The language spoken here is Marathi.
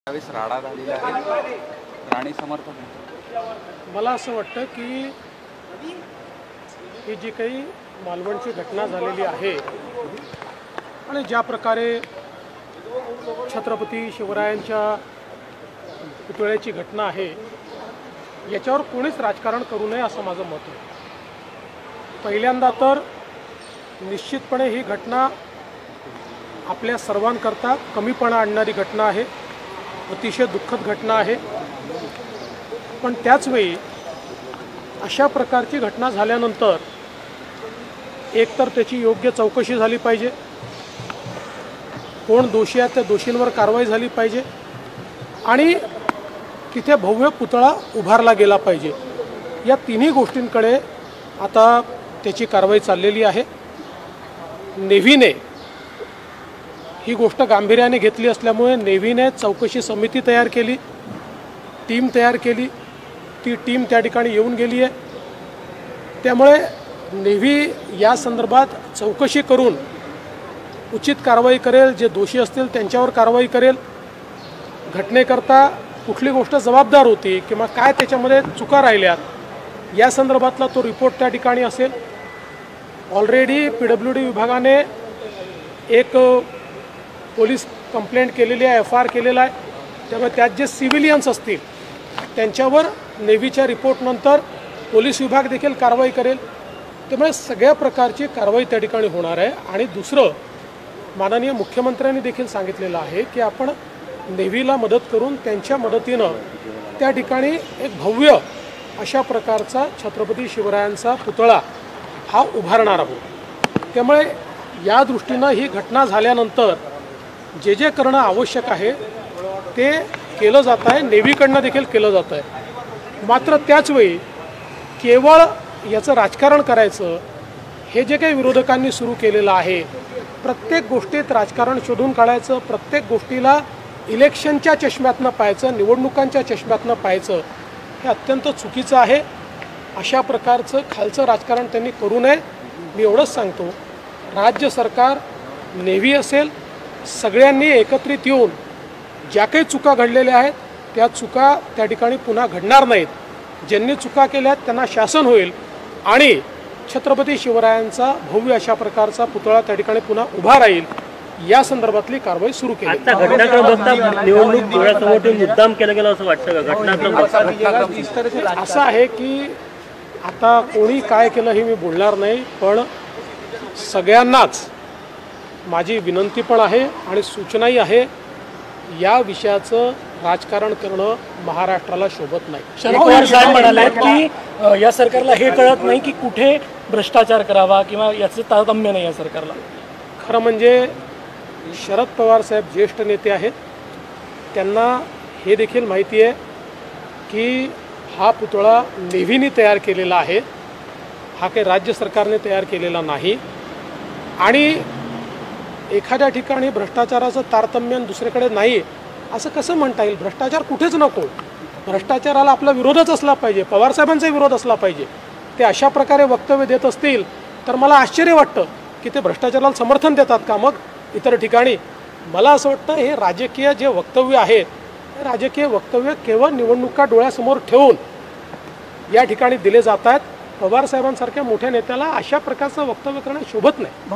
त्यावेळेस राडा झालेला आहे राणे समर्थक। मला असं वाटतं की ही जी काही मालवणची घटना झालेली आहे आणि ज्या प्रकारे छत्रपती शिवरायांच्या पुतळ्याची घटना आहे याच्यावर कोणीच राजकारण करू नये असं माझं मत आहे। पहिल्यांदा तर निश्चितपणे ही घटना आपल्या सर्वांकरता कमीपणा आणणारी घटना आहे, अतिशय दुःखद घटना आहे। पण त्याच वेळी अशा प्रकारची घटना झाल्यानंतर एकतर त्याची योग्य चौकशी झाली पाहिजे, कोण दोषी आहेत त्या दोषींवर कारवाई झाली पाहिजे आणि तिथे भव्य पुतळा उभारला गेला पाहिजे। या तिन्ही गोष्टींकडे आता त्याची कारवाई चाललेली आहे। नेव्हीने ही गोष्ट गांभीर्याने घेतली असल्यामुळे नेव्हीने चौकशी समिती तयार केली, टीम तयार केली, ती टीम त्या ठिकाणी येऊन गेली आहे। त्यामुळे नेव्ही या संदर्भात चौकशी करून उचित कारवाई करेल, जे दोषी असतील त्यांच्यावर कारवाई करेल। घटनेकरता कुठली गोष्ट जबाबदार होती किंवा काय त्याच्यामध्ये चुका राहिल्यात या संदर्भातला तो रिपोर्ट त्या ठिकाणी असेल। ऑलरेडी PWD विभागाने एक पोलीस कंप्लेंट केलेली आहे, FIR केलेला आहे। त्यामुळे त्यात जे सिव्हिलियन्स असतील त्यांच्यावर नेव्हीच्या रिपोर्टनंतर पोलीस विभाग देखील कारवाई करेल। त्यामुळे सगळ्या प्रकारची कारवाई त्या ठिकाणी होणार आहे। आणि दुसरं, माननीय मुख्यमंत्र्यांनी देखील सांगितलेलं आहे की आपण नेव्हीला मदत करून त्यांच्या मदतीनं त्या ठिकाणी एक भव्य अशा प्रकारचा छत्रपती शिवरायांचा पुतळा हा उभारणार आहोत। त्यामुळे या दृष्टीनं ही घटना झाल्यानंतर जे जे करणं आवश्यक आहे ते केलं जात आहे, नेव्हीकडनं देखील केलं जात आहे। मात्र त्याचवेळी केवळ याचं राजकारण करायचं हे जे काही विरोधकांनी सुरू केलेलं आहे, प्रत्येक गोष्टीत राजकारण शोधून काढायचं, प्रत्येक गोष्टीला इलेक्शनच्या चष्म्यातनं पाहायचं, निवडणुकांच्या चष्म्यातनं पाहायचं, हे अत्यंत चुकीचं आहे। अशा प्रकारचं खालचं राजकारण त्यांनी करू नये। मी एवढंच सांगतो, राज्य सरकार, नेव्ही असेल, सगळ्यांनी एकत्रित येऊन ज्या काही चुका घडलेल्या आहेत त्या चुका त्या ठिकाणी पुन्हा घडणार नाहीत। ज्यांनी चुका केल्या त्यांना शासन होईल आणि छत्रपती शिवरायांचा भव्य अशा प्रकारचा पुतळा त्या ठिकाणी पुन्हा उभा राहील, या संदर्भातली कारवाई सुरू केली। आता घटनाक्रम बघता निवडणूक डोळ्यासमोर ठेवून मुद्दाम केलं गेलं असं वाटतं का? घटनाक्रम असं आहे की आता कोणी काय केलं हे मी बोलणार नाही, पण सगळ्यांनाच माझी विनंती पण आहे आणि सूचनाही आहे, या विषयाचं राजकारण करणं महाराष्ट्राला शोभत नाही। शरद पवार साहेब म्हणाले की या सरकारला हे कळत नाही की कुठे भ्रष्टाचार करावा किंवा याचं तारतम्य नाही या सरकारला। खरं म्हणजे शरद पवार साहेब ज्येष्ठ नेते आहेत, त्यांना हे देखील माहिती आहे की हा पुतळा नेव्हीने तयार केलेला आहे, हा काही राज्य सरकारने तयार केलेला नाही। आणि एखाद्या ठिकाणी भ्रष्टाचाराचं तारतम्य दुसरीकडे नाही असं कसं म्हणता येईल? भ्रष्टाचार कुठेच नको, भ्रष्टाचाराला आपला विरोधच असला पाहिजे, पवारसाहेबांचाही विरोध असला पाहिजे। ते अशा प्रकारे वक्तव्य देत असतील तर मला आश्चर्य वाटतं की ते भ्रष्टाचाराला समर्थन देतात का मग इतर ठिकाणी? मला असं वाटतं हे राजकीय जे वक्तव्य आहेत, हे राजकीय वक्तव्य केवळ निवडणुका डोळ्यासमोर ठेवून या ठिकाणी दिले जात आहेत। पवारसाहेबांसारख्या मोठ्या नेत्याला अशा प्रकारचं वक्तव्य करणं शोभत नाही।